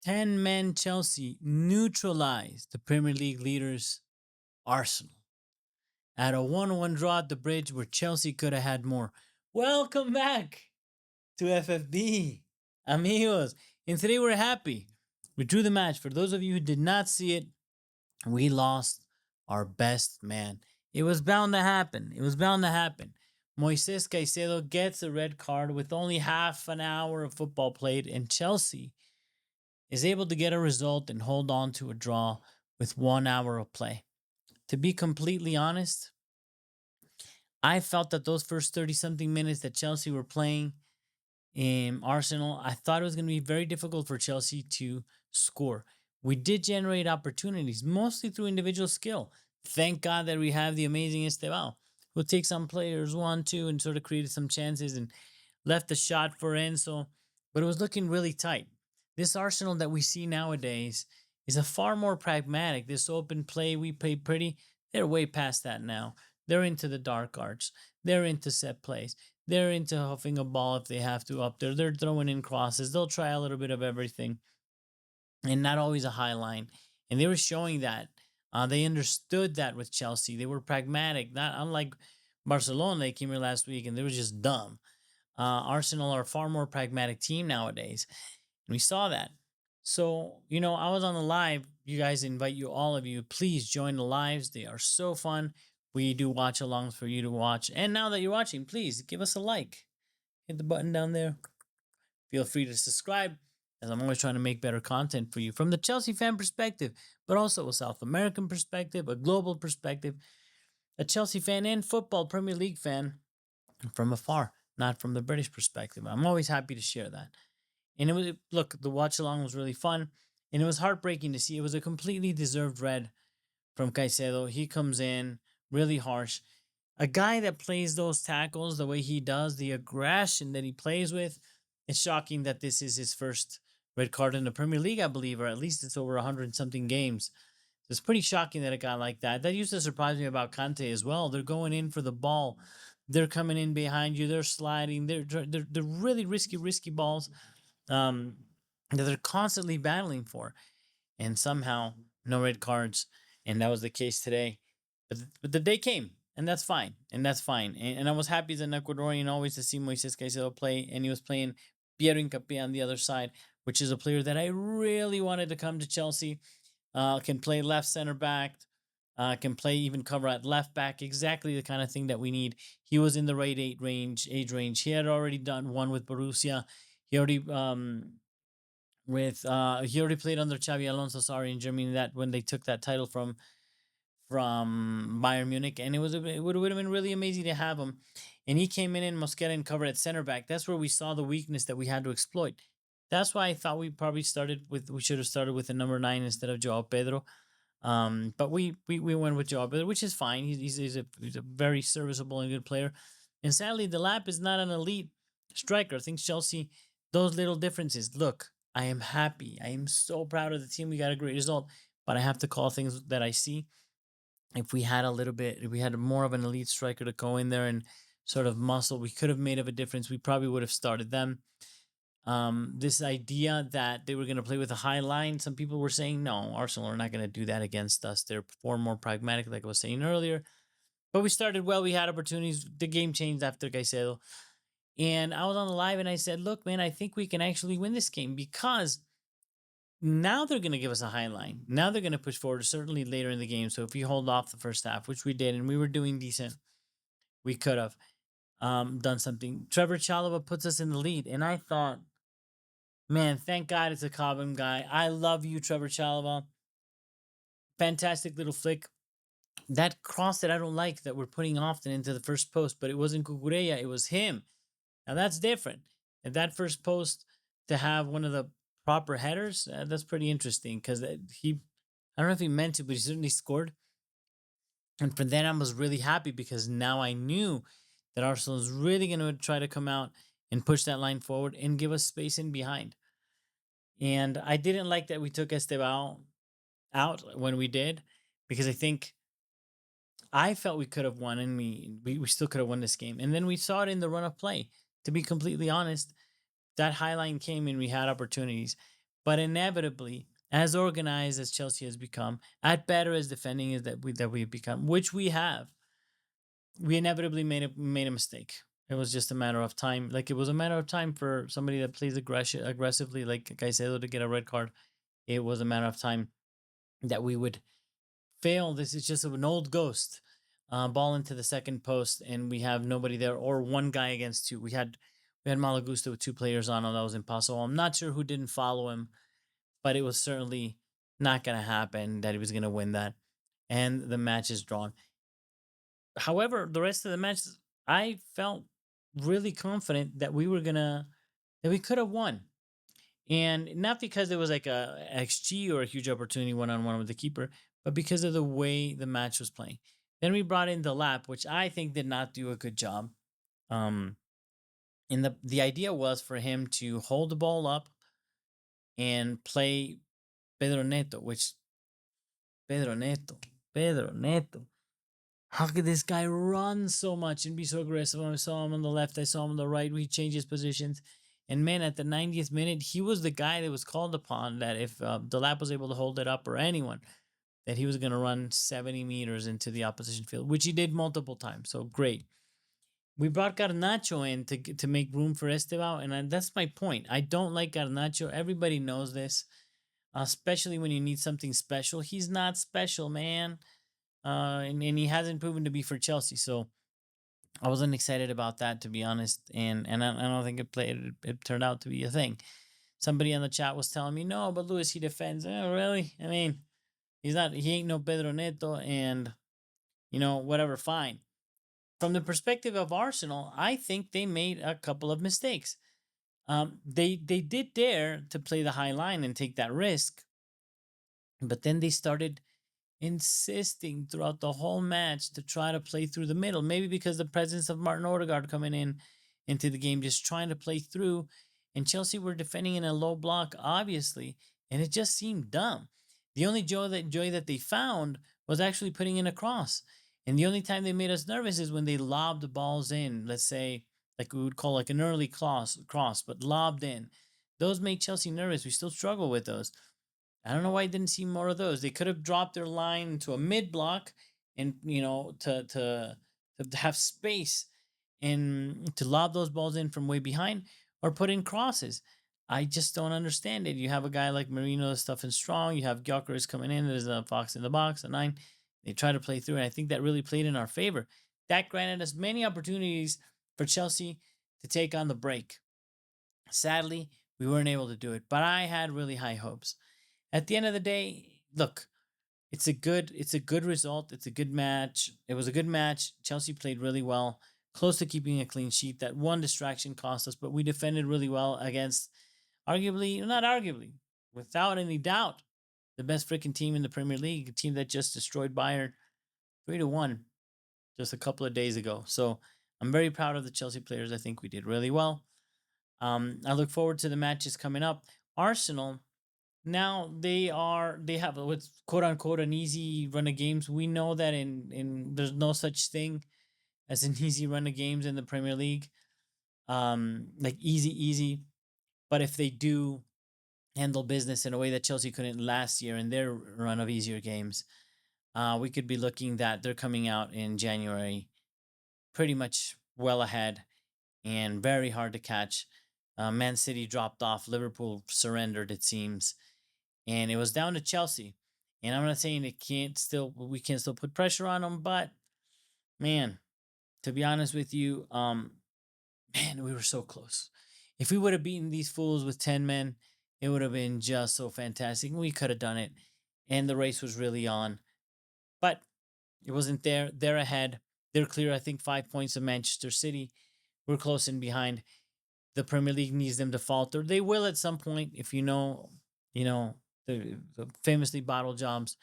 10-men Chelsea neutralized the Premier League leaders Arsenal at a 1-1 draw at the bridge where Chelsea could have had more. Welcome back to FFB, amigos. And today we're happy. We drew the match. For those of you who did not see it, we lost our best man. It was bound to happen. It was bound to happen. Moises Caicedo gets a red card with only half an hour of football played, and Chelsea is able to get a result and hold on to a draw with 1 hour of play. To be completely honest, I felt that those first 30 something minutes that Chelsea were playing in Arsenal, I thought it was going to be very difficult for Chelsea to score. We did generate opportunities, mostly through individual skill. Thank God that we have the amazing Esteban, who takes on players 1-2 and sort of created some chances and left a shot for Enzo, but it was looking really tight. This Arsenal that we see nowadays is a far more pragmatic. This open play, we play pretty, they're way past that now. They're into the dark arts. They're into set plays. They're into huffing a ball if they have to up there. They're throwing in crosses. They'll try a little bit of everything and not always a high line. And they were showing that. They understood that with Chelsea. They were pragmatic, not unlike Barcelona. They came here last week and they were just dumb. Arsenal are a far more pragmatic team nowadays. And we saw that. So, I was on the live. You guys, invite you, all of you, please join the lives. They are so fun. We do watch alongs for you to watch. And now that you're watching, please give us a like. Hit the button down there. Feel free to subscribe, as I'm always trying to make better content for you from the Chelsea fan perspective, but also a South American perspective, a global perspective, a Chelsea fan and football Premier League fan from afar, not from the British perspective. I'm always happy to share that. And it was, look, the watch along was really fun, and it was heartbreaking to see. It was a completely deserved red from Caicedo. He comes in really harsh. A guy that plays those tackles the way he does, the aggression that he plays with, it's shocking that this is his first red card in the Premier League, I believe, or at least it's over 100 something games. It's pretty shocking that a guy like that. That used to surprise me about Kante as well. They're going in for the ball. They're coming in behind you. They're sliding. They're really risky balls that they're constantly battling for. And somehow, no red cards. And that was the case today. But the day came, and that's fine. And that's fine. And I was happy as an Ecuadorian always to see Moises Caicedo play. And he was playing Piero Hincapié on the other side, which is a player that I really wanted to come to Chelsea. Can play left center back, can play even cover at left back. Exactly the kind of thing that we need. He was in the right age range. He had already done one with Borussia. He already he already played under Xavi Alonso, sorry, in Germany, that when they took that title from Bayern Munich, and it would have been really amazing to have him. And he came in Mosquera and covered at center back. That's where we saw the weakness that we had to exploit. That's why I thought we should have started with the number 9 instead of Joao Pedro. But we went with Joao Pedro, which is fine. He's a very serviceable and good player. And sadly, the Lap is not an elite striker. I think Chelsea, those little differences. Look, I am happy. I am so proud of the team. We got a great result. But I have to call things that I see. If we had more of an elite striker to go in there and sort of muscle, we could have made of a difference. We probably would have started them. This idea that they were going to play with a high line, some people were saying, no, Arsenal are not going to do that against us. They're far more pragmatic, like I was saying earlier. But we started well. We had opportunities. The game changed after Caicedo. And I was on the live and I said, look, man, I think we can actually win this game because now they're going to give us a high line. Now they're going to push forward, certainly later in the game. So if we hold off the first half, which we did, and we were doing decent, we could have done something. Trevor Chalobah puts us in the lead. And I thought, man, thank God it's a Cobham guy. I love you, Trevor Chalobah. Fantastic little flick. That cross that I don't like that we're putting often into the first post, but it wasn't Cucurella, it was him. Now that's different. And that first post to have one of the proper headers, that's pretty interesting because I don't know if he meant to, but he certainly scored. And for that, I was really happy because now I knew that Arsenal is really going to try to come out and push that line forward and give us space in behind. And I didn't like that we took Esteban out when we did, because I felt we could have won, and we still could have won this game. And then we saw it in the run of play. To be completely honest, that high line came and we had opportunities. But inevitably, as organized as Chelsea has become, at better as defending is that we've become, which we have, we inevitably made a mistake. It was just a matter of time. Like, it was a matter of time for somebody that plays aggressively, like Caicedo, to get a red card. It was a matter of time that we would fail. This is just an old ghost. Ball into the second post, and we have nobody there, or one guy against two. We had Malagusta with two players on him. That was impossible. I'm not sure who didn't follow him, but it was certainly not going to happen that he was going to win that. And the match is drawn. However, the rest of the match, I felt really confident that we could have won. And not because it was like a XG or a huge opportunity one-on-one with the keeper, but because of the way the match was playing. Then we brought in the lap, which I think did not do a good job. Um, and the idea was for him to hold the ball up and play Pedro Neto, which Pedro Neto, Pedro Neto. How could this guy run so much and be so aggressive? I saw him on the left, I saw him on the right. We changed his positions. And man, at the 90th minute, he was the guy that was called upon that if the lap was able to hold it up, or anyone, that he was going to run 70 meters into the opposition field, which he did multiple times. So great. We brought Garnacho in to make room for Estevao, and that's my point. I don't like Garnacho. Everybody knows this, especially when you need something special. He's not special, man. And he hasn't proven to be for Chelsea. So I wasn't excited about that, to be honest. And I don't think it turned out to be a thing. Somebody in the chat was telling me, no, but Luis, he defends. Oh, really? I mean, he ain't no Pedro Neto, and whatever, fine. From the perspective of Arsenal, I think they made a couple of mistakes. They did dare to play the high line and take that risk, but then they started insisting throughout the whole match to try to play through the middle. Maybe because the presence of Martin Odegaard coming into the game, just trying to play through. And Chelsea were defending in a low block, obviously, and it just seemed dumb. The only joy that they found was actually putting in a cross. And the only time they made us nervous is when they lobbed the balls in. Let's say, like we would call like an early cross, but lobbed in. Those made Chelsea nervous. We still struggle with those. I don't know why I didn't see more of those. They could have dropped their line to a mid block, and to have space and to lob those balls in from way behind, or put in crosses. I just don't understand it. You have a guy like Marino, stuff and strong. You have Gyökeres coming in. There's a fox in the box, a nine. They try to play through, and I think that really played in our favor. That granted us many opportunities for Chelsea to take on the break. Sadly, we weren't able to do it, but I had really high hopes. At the end of the day, look, it's a good result. It's a good match. It was a good match. Chelsea played really well, close to keeping a clean sheet. That one distraction cost us, but we defended really well against, not arguably, without any doubt, the best freaking team in the Premier League, a team that just destroyed Bayern 3-1 just a couple of days ago. So I'm very proud of the Chelsea players. I think we did really well. I look forward to the matches coming up. Arsenal, now they have what's quote unquote an easy run of games. We know that in there's no such thing as an easy run of games in the Premier League. Like easy. But if they do handle business in a way that Chelsea couldn't last year in their run of easier games, we could be looking that they're coming out in January pretty much well ahead and very hard to catch. Man City dropped off. Liverpool surrendered, it seems, and it was down to Chelsea. And I'm not saying we can't still put pressure on them, but man, to be honest with you, man, we were so close. If we would have beaten these fools with 10 men, it would have been just so fantastic. We could have done it, and the race was really on. But it wasn't there. They're ahead. They're clear, I think, 5 points of Manchester City. We're close in behind. The Premier League needs them to falter. They will at some point, if the famously bottle jobs.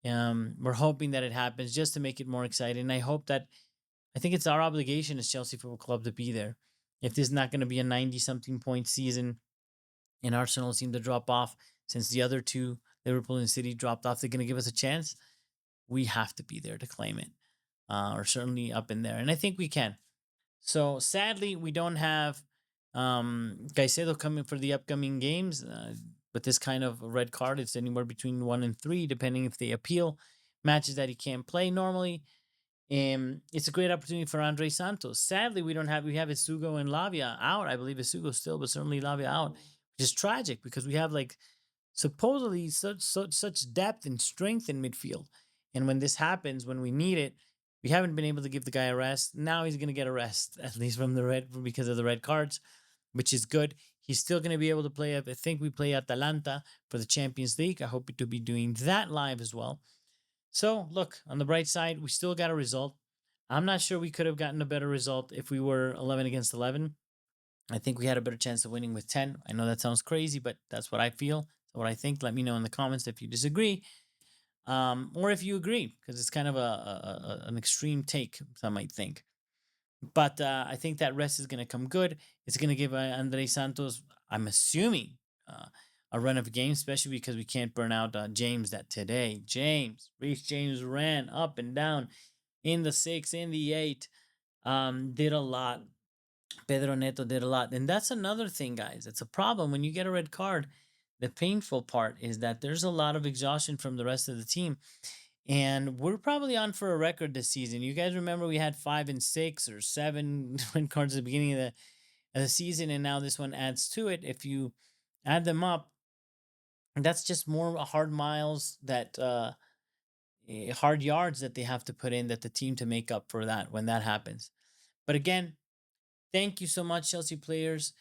We're hoping that it happens just to make it more exciting. And I think it's our obligation as Chelsea Football Club to be there. If this is not going to be a 90-something point season and Arsenal seem to drop off since the other two, Liverpool and City, dropped off, they're going to give us a chance. We have to be there to claim it, or certainly up in there. And I think we can. So sadly, we don't have Caicedo coming for the upcoming games. with this kind of red card, it's anywhere between 1 and 3, depending if they appeal matches that he can't play normally. It's a great opportunity for Andre Santos. Sadly, we have Isugo and Lavia out. I believe Isugo still, but certainly Lavia out, which is tragic because we have like supposedly such depth and strength in midfield. And when this happens, when we need it, we haven't been able to give the guy a rest. Now he's going to get a rest, at least from the red because of the red cards, which is good. He's still going to be able to play. I think we play Atalanta for the Champions League. I hope to be doing that live as well. So look, on the bright side, we still got a result. I'm not sure we could have gotten a better result if we were 11 against 11. I think we had a better chance of winning with 10. I know that sounds crazy, but that's what I feel. What I think. Let me know in the comments if you disagree, or if you agree, because it's kind of an extreme take. Some might think, but I think that rest is going to come good. It's going to give Andre Santos, I'm assuming, a run of games, especially because we can't burn out James. That today, Reece James ran up and down in the 6, in the 8, did a lot. Pedro Neto did a lot. And that's another thing, guys. It's a problem when you get a red card. The painful part is that there's a lot of exhaustion from the rest of the team. And we're probably on for a record this season. You guys remember we had 5 and 6 or 7 red cards at the beginning of the season, and now this one adds to it. If you add them up, that's just more hard miles that hard yards that they have to put in that the team to make up for that when that happens. But again, thank you so much, Chelsea players,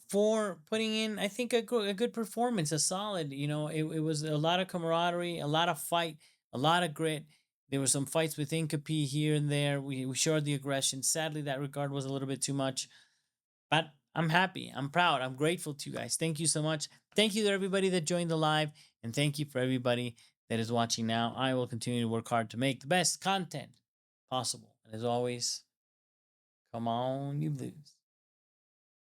for putting in, I think, a good performance, a solid. It was a lot of camaraderie, a lot of fight, a lot of grit. There were some fights with Incapi here and there. We showed the aggression. Sadly, that regard was a little bit too much. But I'm happy. I'm proud. I'm grateful to you guys. Thank you so much. Thank you to everybody that joined the live. And thank you for everybody that is watching now. I will continue to work hard to make the best content possible. And as always, come on, you blues.